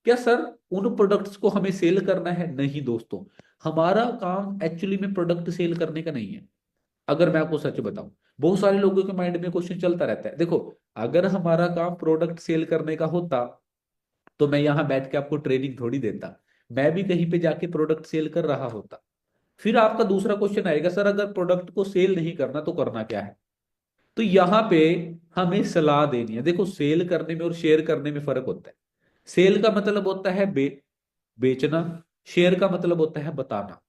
क्या सर उन प्रोडक्ट्स को हमें सेल करना है? नहीं दोस्तों, हमारा काम एक्चुअली में प्रोडक्ट सेल करने का नहीं है। अगर मैं आपको सच बताऊं, बहुत सारे लोगों के माइंड में क्वेश्चन चलता रहता है। देखो, अगर हमारा काम प्रोडक्ट सेल करने का होता तो मैं यहाँ बैठ के आपको ट्रेनिंग थोड़ी देता, मैं भी कहीं पे जाके प्रोडक्ट सेल कर रहा होता। फिर आपका दूसरा क्वेश्चन आएगा, सर अगर प्रोडक्ट को सेल नहीं करना तो करना क्या है? तो यहाँ पे हमें सलाह देनी है। देखो, सेल करने में और शेयर करने में फर्क होता है। सेल का मतलब होता है बेचना, शेयर का मतलब होता है बताना।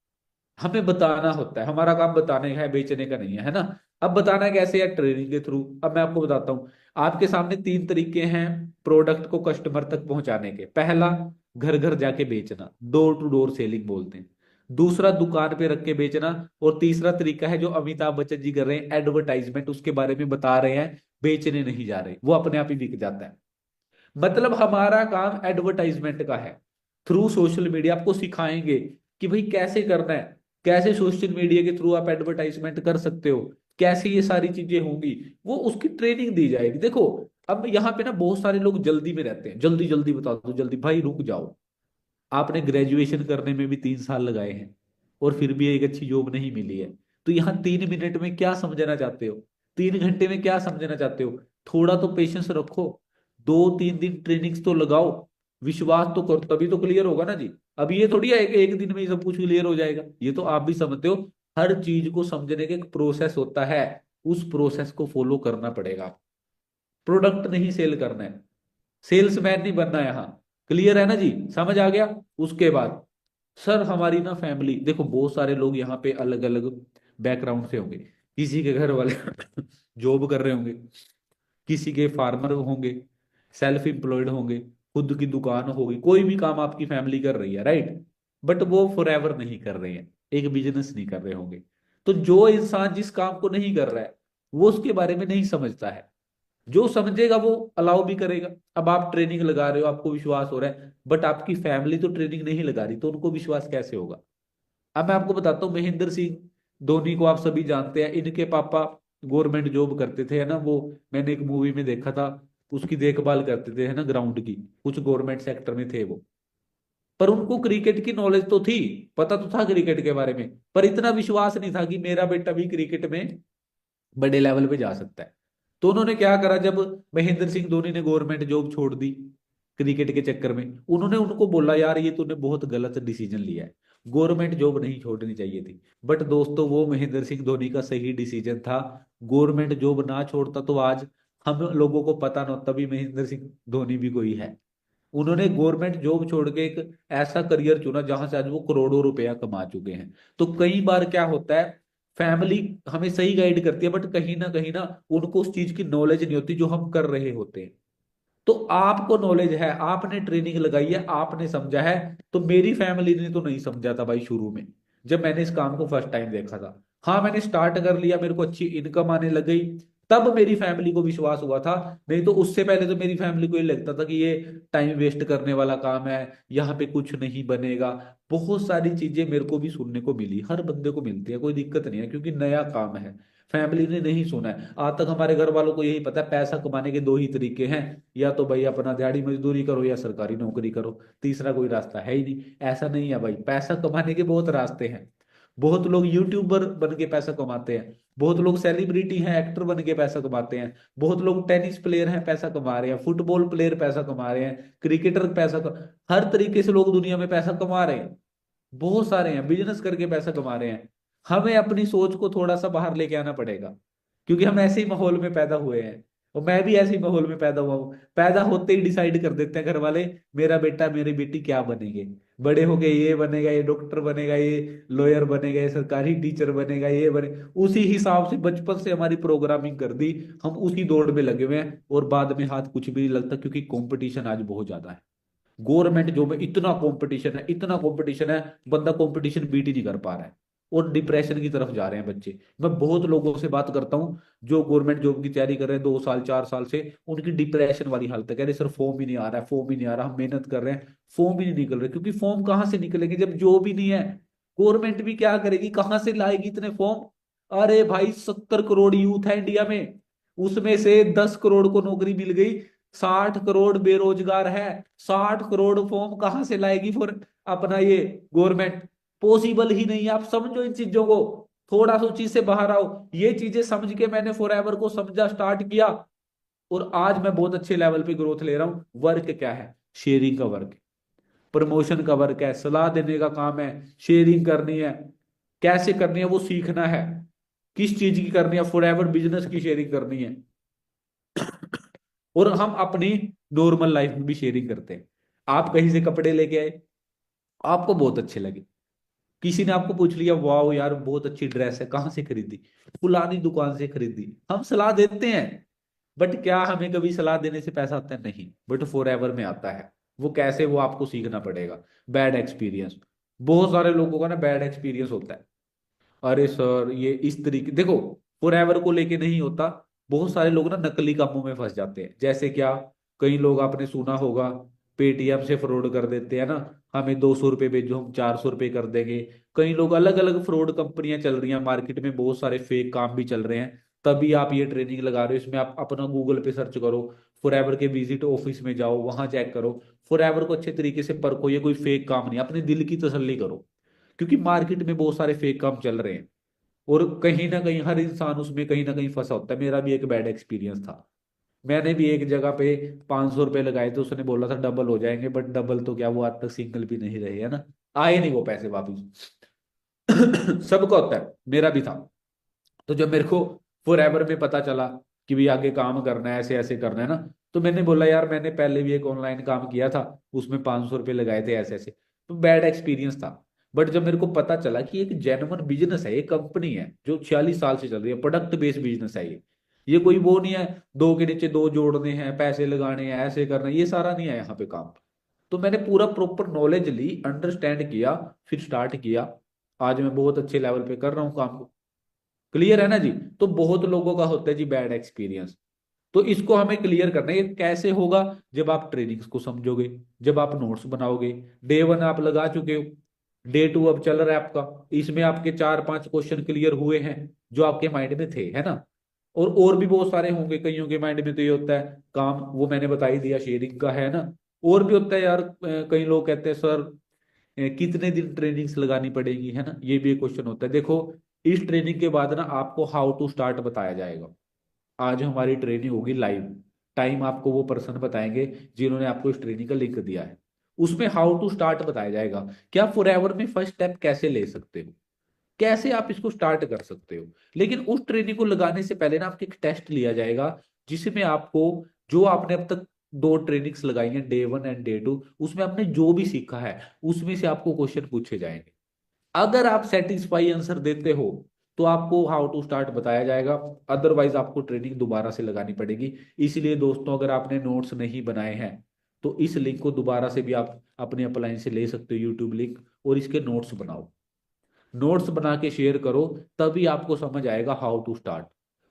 हमें बताना होता है, हमारा काम बताने का है, बेचने का नहीं है, है ना? अब बताना कैसे है? ट्रेनिंग के थ्रू। अब मैं आपको बताता हूँ। आपके सामने तीन तरीके हैं प्रोडक्ट को कस्टमर तक पहुंचाने के। पहला, घर घर जाके बेचना, डोर टू डोर सेलिंग बोलते हैं। दूसरा, दुकान पे रख के बेचना। और तीसरा तरीका है जो अमिताभ बच्चन जी कर रहे हैं, एडवर्टाइजमेंट, उसके बारे में बता रहे हैं, बेचने नहीं जा रहे, वो अपने आप ही बिक जाता है। मतलब हमारा काम एडवर्टाइजमेंट का है। थ्रू सोशल मीडिया आपको सिखाएंगे कि भाई कैसे करना है, कैसे सोशल मीडिया के थ्रू आप एडवर्टाइजमेंट कर सकते हो, कैसे ये सारी चीजें होंगी, वो उसकी ट्रेनिंग दी जाएगी। देखो, अब यहाँ पे ना बहुत सारे लोग जल्दी में रहते हैं, जल्दी जल्दी बता दो, जल्दी। भाई रुक जाओ, आपने ग्रेजुएशन करने में भी 3 साल लगाए हैं और फिर भी एक अच्छी जॉब नहीं मिली है। तो यहाँ 3 मिनट में क्या समझना चाहते हो? 3 घंटे में क्या समझना चाहते हो? थोड़ा तो पेशेंस रखो, 2-3 दिन ट्रेनिंग्स तो लगाओ, विश्वास तो करो, तभी तो क्लियर होगा ना जी। अब ये थोड़ी है कि एक दिन में ही सब कुछ क्लियर हो जाएगा, ये तो आप भी समझते हो। हर चीज को समझने का एक प्रोसेस होता है, उस प्रोसेस को फॉलो करना पड़ेगा। प्रोडक्ट नहीं सेल करना है, सेल्समैन नहीं बनना है यहाँ। क्लियर है ना जी? समझ आ गया? उसके बाद, सर हमारी ना फैमिली, देखो बहुत सारे लोग यहाँ पे अलग अलग बैकग्राउंड से होंगे। किसी के घर वाले जॉब कर रहे होंगे, किसी के फार्मर होंगे, सेल्फ एम्प्लॉयड होंगे, खुद की दुकान होगी, कोई भी काम आपकी फैमिली कर रही है, राइट? बट वो फॉरएवर नहीं कर रहे हैं, एक बिजनेस नहीं कर रहे होंगे। तो जो इंसान जिस काम को नहीं कर रहा है, वो उसके बारे में नहीं समझता है। जो समझेगा वो अलाउ भी करेगा। अब आप ट्रेनिंग लगा रहे हो, आपको विश्वास हो रहा है, बट आपकी फैमिली तो ट्रेनिंग नहीं लगा रही, तो उनको विश्वास कैसे होगा? अब मैं आपको बताता हूँ, महेंद्र सिंह धोनी को आप सभी जानते हैं, इनके पापा गवर्नमेंट जॉब करते थे, है ना? वो मैंने एक मूवी में देखा था, उसकी देखभाल करते थे, है ना, ग्राउंड की, कुछ गवर्नमेंट सेक्टर में थे वो। पर उनको क्रिकेट की नॉलेज तो थी, पता तो था क्रिकेट के बारे में, पर इतना विश्वास नहीं था कि मेरा बेटा भी क्रिकेट में बड़े लेवल पे जा सकता है। तो उन्होंने क्या करा, जब महेंद्र सिंह धोनी ने गवर्नमेंट जॉब छोड़ दी क्रिकेट के चक्कर में, उन्होंने उनको बोला, यार ये तूने बहुत गलत डिसीजन लिया है, गवर्नमेंट जॉब नहीं छोड़नी चाहिए थी। बट दोस्तों, वो महेंद्र सिंह धोनी का सही डिसीजन था। गवर्नमेंट जॉब ना छोड़ता तो आज हम लोगों को पता ना होता भी महेंद्र सिंह धोनी भी कोई है। उन्होंने गवर्नमेंट जॉब छोड़ के एक ऐसा करियर चुना जहां से आज वो करोड़ों रुपया कमा चुके हैं। तो कई बार क्या होता है, फैमिली हमें सही गाइड करती है, बट कहीं ना उनको उस चीज की नॉलेज नहीं होती जो हम कर रहे होते हैं। तो आपको नॉलेज है, आपने ट्रेनिंग लगाई है, आपने समझा है। तो मेरी फैमिली ने तो नहीं समझा था भाई शुरू में, जब मैंने इस काम को फर्स्ट टाइम देखा था। हाँ, मैंने स्टार्ट कर लिया, मेरे को अच्छी इनकम आने लग गई, तब मेरी फैमिली को विश्वास हुआ था। नहीं तो उससे पहले तो मेरी फैमिली को ये लगता था कि ये टाइम वेस्ट करने वाला काम है, यहाँ पे कुछ नहीं बनेगा। बहुत सारी चीजें मेरे को भी सुनने को मिली, हर बंदे को मिलती है, कोई दिक्कत नहीं है, क्योंकि नया काम है। फैमिली ने नहीं सुना है आज तक, हमारे घर वालों को यही पता है, पैसा कमाने के दो ही तरीके हैं, या तो भाई अपना दिहाड़ी मजदूरी करो या सरकारी नौकरी करो, तीसरा कोई रास्ता है ही नहीं। ऐसा नहीं है भाई, पैसा कमाने के बहुत रास्ते हैं। बहुत लोग यूट्यूबर बन के पैसा कमाते हैं, बहुत लोग सेलिब्रिटी हैं, एक्टर बन के पैसा कमाते हैं, बहुत लोग टेनिस प्लेयर हैं पैसा कमा रहे हैं, फुटबॉल प्लेयर पैसा कमा रहे हैं, क्रिकेटर हर तरीके से लोग दुनिया में पैसा कमा रहे हैं। बहुत सारे हैं, बिजनेस करके पैसा कमा रहे हैं। हमें अपनी सोच को थोड़ा सा बाहर लेके आना पड़ेगा, क्योंकि हम ऐसे ही माहौल में पैदा हुए हैं। और मैं भी ऐसे ही माहौल में पैदा हुआ हूँ। पैदा होते ही डिसाइड कर देते हैं घर वाले, मेरा बेटा मेरी बेटी क्या बनेंगे, बड़े हो गए ये बनेगा, ये डॉक्टर बनेगा, ये लॉयर बनेगा, ये सरकारी टीचर बनेगा, ये बने। उसी हिसाब से बचपन से हमारी प्रोग्रामिंग कर दी, हम उसी दौड़ में लगे हुए हैं, और बाद में हाथ कुछ भी नहीं लगता, क्योंकि कंपटीशन आज बहुत ज्यादा है। गवर्नमेंट जॉब में इतना कंपटीशन है, इतना कंपटीशन है, बंदा कंपटीशन बीट ही नहीं कर पा रहा है, और डिप्रेशन की तरफ जा रहे हैं बच्चे। मैं बहुत लोगों से बात करता हूँ जो गवर्नमेंट जॉब की तैयारी कर रहे हैं 2 साल 4 साल से, उनकी डिप्रेशन वाली हालत है, कह रहे सर फॉर्म ही नहीं आ रहा है, फॉर्म ही नहीं आ रहा, हम मेहनत कर रहे हैं, फॉर्म ही नहीं निकल रहे। क्योंकि फॉर्म कहाँ से निकलेंगे जब जॉब ही नहीं है? गवर्नमेंट भी क्या करेगी, कहाँ से लाएगी इतने फॉर्म? अरे भाई, 70 करोड़ यूथ है इंडिया में, उसमें से 10 करोड़ को नौकरी मिल गई, 60 करोड़ बेरोजगार है, 60 करोड़ फॉर्म कहां से लाएगी फॉर अपना ये गवर्नमेंट? पॉसिबल ही नहीं है। आप समझो इन चीजों को, थोड़ा सा चीज से बाहर आओ। ये चीजें समझ के मैंने फॉरएवर को समझा, स्टार्ट किया, और आज मैं बहुत अच्छे लेवल पे ग्रोथ ले रहा हूँ। वर्क क्या है? शेयरिंग का वर्क है, प्रमोशन का वर्क है, सलाह देने का काम है, शेयरिंग करनी है, कैसे करनी है वो सीखना है, किस चीज की करनी है, फॉरएवर बिजनेस की शेयरिंग करनी है। और हम अपनी नॉर्मल लाइफ में भी शेयरिंग करते हैं। आप कहीं से कपड़े लेके आए, आपको बहुत अच्छे लगे, किसी ने आपको पूछ लिया वाह यार बहुत अच्छी ड्रेस है, कहाँ से खरीदी? फुलानी दुकान से खरीदी। हम सलाह देते हैं, बट क्या हमें कभी सलाह देने से पैसा आता है? नहीं, बट फॉर एवर में आता है। वो कैसे, वो आपको सीखना पड़ेगा। बैड एक्सपीरियंस, बहुत सारे लोगों का ना बैड एक्सपीरियंस होता है। अरे सर ये इस तरीके, देखो फॉर एवर को लेके नहीं होता। बहुत सारे लोग ना नकली कामों में फंस जाते हैं। जैसे क्या, कई लोग आपने सुना होगा, पेटीएम से फ्रॉड कर देते हैं ना, हमें 200 रुपये भेजो हम 400 रुपये कर देंगे। कई लोग, अलग अलग फ्रॉड कंपनियां चल रही हैं मार्केट में, बहुत सारे फेक काम भी चल रहे हैं। तभी आप ये ट्रेनिंग लगा रहे हो। इसमें आप अपना गूगल पे सर्च करो, फॉर एवर के विजिट ऑफिस में जाओ, वहां चेक करो, फॉर एवर को अच्छे तरीके से परखो, ये कोई फेक काम नहीं, अपने दिल की तसल्ली करो। क्योंकि मार्केट में बहुत सारे फेक काम चल रहे हैं, और कहीं ना कहीं हर इंसान उसमें कहीं ना कहीं फंसा होता है। मेरा भी एक बैड एक्सपीरियंस था। मैंने भी एक जगह पे 500 रुपये लगाए थे, उसने बोला था डबल हो जाएंगे, बट डबल तो क्या, वो आज तक सिंगल भी नहीं रहे, है ना। आए नहीं वो पैसे वापिस। सबका होता है, मेरा भी था। तो जब मेरे को फॉर एवर में पता चला कि भी आगे काम करना है, ऐसे ऐसे करना है ना, तो मैंने बोला यार मैंने पहले भी एक ऑनलाइन काम किया था, उसमें 500 रुपये लगाए थे ऐसे ऐसे। तो बैड एक्सपीरियंस था। बट जब मेरे को पता चला कि एक जेन्युइन बिजनेस है, ये कंपनी है जो 46 साल से चल रही है, प्रोडक्ट बेस्ड बिजनेस है ये कोई वो नहीं है, दो के नीचे दो जोड़ने हैं, पैसे लगाने हैं, ऐसे करना है, ये सारा नहीं है यहाँ पे काम। तो मैंने पूरा प्रॉपर नॉलेज ली, अंडरस्टैंड किया, फिर स्टार्ट किया। आज मैं बहुत अच्छे लेवल पे कर रहा हूँ काम को। क्लियर है ना जी? तो बहुत लोगों का होता है जी बैड एक्सपीरियंस। तो इसको हमें क्लियर करना है। ये कैसे होगा? जब आप ट्रेनिंग्स को समझोगे, जब आप नोट्स बनाओगे। डे 1 आप लगा चुके हो, डे 2 अब चल रहा है आपका, इसमें आपके 4-5 क्वेश्चन क्लियर हुए हैं जो आपके माइंड में थे, है ना। और भी बहुत सारे होंगे, कईयों के माइंड में तो ये होता है काम, वो मैंने बता ही दिया, शेयरिंग का, है ना। और भी होता है यार, कई लोग कहते हैं सर कितने दिन ट्रेनिंग्स लगानी पड़ेगी, है ना, ये भी एक क्वेश्चन होता है। देखो, इस ट्रेनिंग के बाद ना आपको हाउ टू स्टार्ट बताया जाएगा। आज हमारी ट्रेनिंग होगी लाइव, टाइम आपको वो पर्सन बताएंगे जिन्होंने आपको इस ट्रेनिंग का लिंक दिया है। उसमें हाउ टू स्टार्ट बताया जाएगा, क्या फॉर एवर में फर्स्ट स्टेप कैसे ले सकते हो, कैसे आप इसको स्टार्ट कर सकते हो। लेकिन उस ट्रेनिंग को लगाने से पहले ना आपके एक टेस्ट लिया जाएगा, जिसमें आपको, जो आपने अब तक 2 ट्रेनिंग्स लगाई हैं, डे 1 एंड डे 2, उसमें आपने जो भी सीखा है उसमें से आपको क्वेश्चन पूछे जाएंगे। अगर आप सेटिस्फाई आंसर देते हो तो आपको हाउ टू स्टार्ट बताया जाएगा, अदरवाइज आपको ट्रेनिंग दोबारा से लगानी पड़ेगी। इसलिए दोस्तों, अगर आपने नोट्स नहीं बनाए हैं तो इस लिंक को दोबारा से भी आप अपने अपलाइन से ले सकते हो, यूट्यूब लिंक, और इसके नोट्स बनाओ, नोट्स बना के शेयर करो, तभी आपको समझ आएगा हाउ टू स्टार्ट।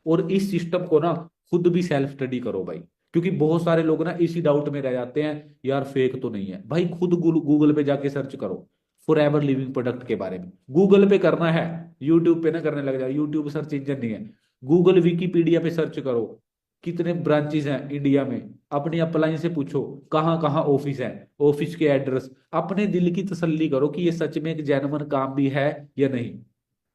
और इस सिस्टम को ना खुद भी सेल्फ स्टडी करो भाई, क्योंकि बहुत सारे लोग ना इसी डाउट में रह जाते हैं, यार फेक तो नहीं है भाई। खुद गूगल पे जाके सर्च करो फॉर एवर लिविंग प्रोडक्ट के बारे में, गूगल पे करना है, यूट्यूब पे ना करने लग जाओ। यूट्यूब सर्च इंजन नहीं है। गूगल विकीपीडिया पे सर्च करो, कितने ब्रांचेस हैं इंडिया में, अपनी अपलाइन से पूछो कहाँ कहाँ ऑफिस है, ऑफिस के एड्रेस, अपने दिल की तसल्ली करो कि ये सच में एक जेन्युइन काम भी है या नहीं।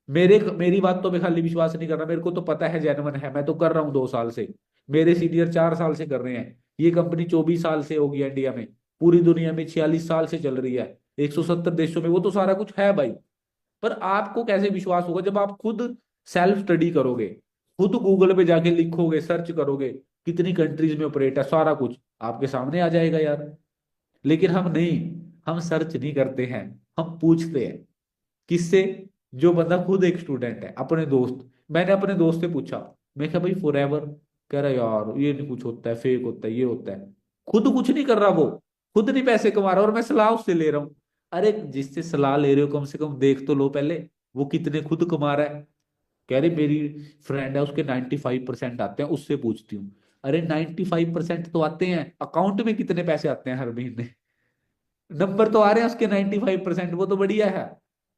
मेरी बात तो मैं खाली विश्वास नहीं कर रहा, मेरे को तो पता है जेन्युइन है, मैं तो कर रहा हूँ 2 साल से, मेरे सीनियर 4 साल से कर रहे हैं। ये कंपनी 24 साल से होगी इंडिया में, पूरी दुनिया में 46 साल से चल रही है, 170 देशों में, वो तो सारा कुछ है भाई। पर आपको कैसे विश्वास होगा जब आप खुद सेल्फ स्टडी करोगे, खुद गूगल पे जाके लिखोगे, सर्च करोगे, कितनी कंट्रीज में ऑपरेट है, सारा कुछ आपके सामने आ जाएगा यार। लेकिन हम नहीं, हम सर्च नहीं करते हैं, हम पूछते हैं। किससे? जो बंदा खुद एक स्टूडेंट है, अपने दोस्त। मैंने अपने दोस्त से पूछा, मैं क्या भाई फॉर एवर, कह रहा यार ये नहीं कुछ होता है, फेक होता है, ये होता है। खुद कुछ नहीं कर रहा वो, खुद नहीं पैसे कमा रहा, और मैं सलाह उससे ले रहा हूँ। अरे जिससे सलाह ले रहे हो कम से कम देख तो लो पहले, वो कितने खुद कमा रहा है। कह रही मेरी फ्रेंड है उसके 95% आते हैं, उससे पूछती हूँ। अरे 95% तो आते हैं, अकाउंट में कितने पैसे आते हैं हर महीने? नंबर तो आ रहे हैं उसके 95%, वो तो बढ़िया है।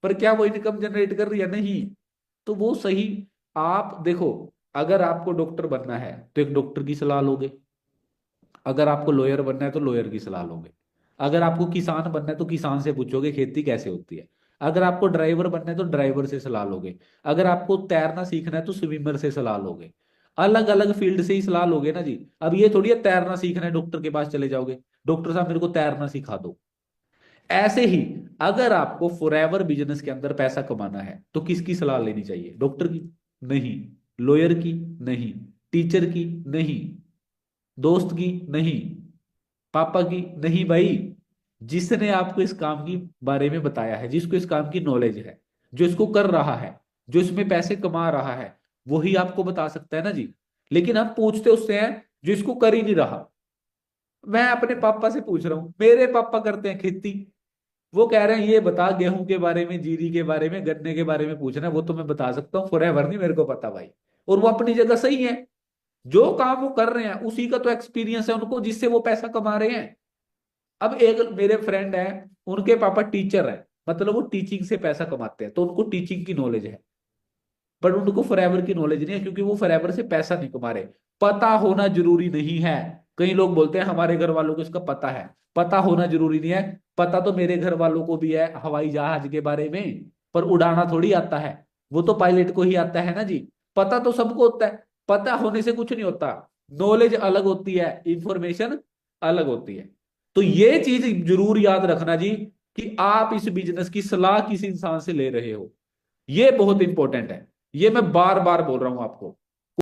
पर क्या वो इनकम जनरेट कर रही है? नहीं। तो वो सही, आप देखो, अगर आपको डॉक्टर बनना है तो एक डॉक्टर की सलाह लोगे, अगर आपको लॉयर बनना है तो लॉयर की सलाह लोगे। अगर आपको किसान बनना है तो किसान से पूछोगे खेती कैसे होती है। अगर आपको ड्राइवर बनना है तो ड्राइवर से सलाह लोगे। अगर आपको तैरना सीखना है तो स्विमर से सलाह लोगे। अलग अलग फील्ड से ही सलाह लोगे ना जी। अब ये थोड़ी है तैरना सीखना है डॉक्टर के पास चले जाओगे, डॉक्टर साहब मेरे को तैरना सिखा दो। ऐसे ही अगर आपको फॉरएवर बिजनेस के अंदर पैसा कमाना है तो किसकी सलाह लेनी चाहिए? डॉक्टर की? नहीं। लॉयर की? नहीं। टीचर की? नहीं। दोस्त की? नहीं। पापा की? नहीं भाई। जिसने आपको इस काम की बारे में बताया है, जिसको इस काम की नॉलेज है, जो इसको कर रहा है, जो इसमें पैसे कमा रहा है, वही आपको बता सकता है ना जी। लेकिन हम पूछते उससे हैं जो इसको कर ही नहीं रहा। मैं अपने पापा से पूछ रहा हूं, मेरे पापा करते हैं खेती। वो कह रहे हैं ये बता गेहूं के बारे में, जीरी के बारे में, गन्ने के बारे में पूछना है, वो तो मैं बता सकता हूँ, फॉरएवर नहीं मेरे को पता भाई। और वो अपनी जगह सही है। जो काम वो कर रहे हैं उसी का तो एक्सपीरियंस है उनको, जिससे वो पैसा कमा रहे हैं। अब एक मेरे फ्रेंड है, उनके पापा टीचर है, मतलब वो टीचिंग से पैसा कमाते हैं, तो उनको टीचिंग की नॉलेज है। पर उनको फॉरएवर की नॉलेज नहीं है, क्योंकि वो फॉरएवर से पैसा नहीं कमा रहे। पता होना जरूरी नहीं है। कई लोग बोलते हैं हमारे घर वालों को इसका पता है। पता होना जरूरी नहीं है। पता तो मेरे घर वालों को भी है हवाई जहाज के बारे में, पर उड़ाना थोड़ी आता है। वो तो पायलट को ही आता है ना जी। पता तो सबको होता है। पता होने से कुछ नहीं होता। नॉलेज अलग होती है, इंफॉर्मेशन अलग होती है। तो ये चीज जरूर याद रखना जी, कि आप इस बिजनेस की सलाह किस इंसान से ले रहे हो। ये बहुत इंपॉर्टेंट है। ये मैं बार बार बोल रहा हूं आपको।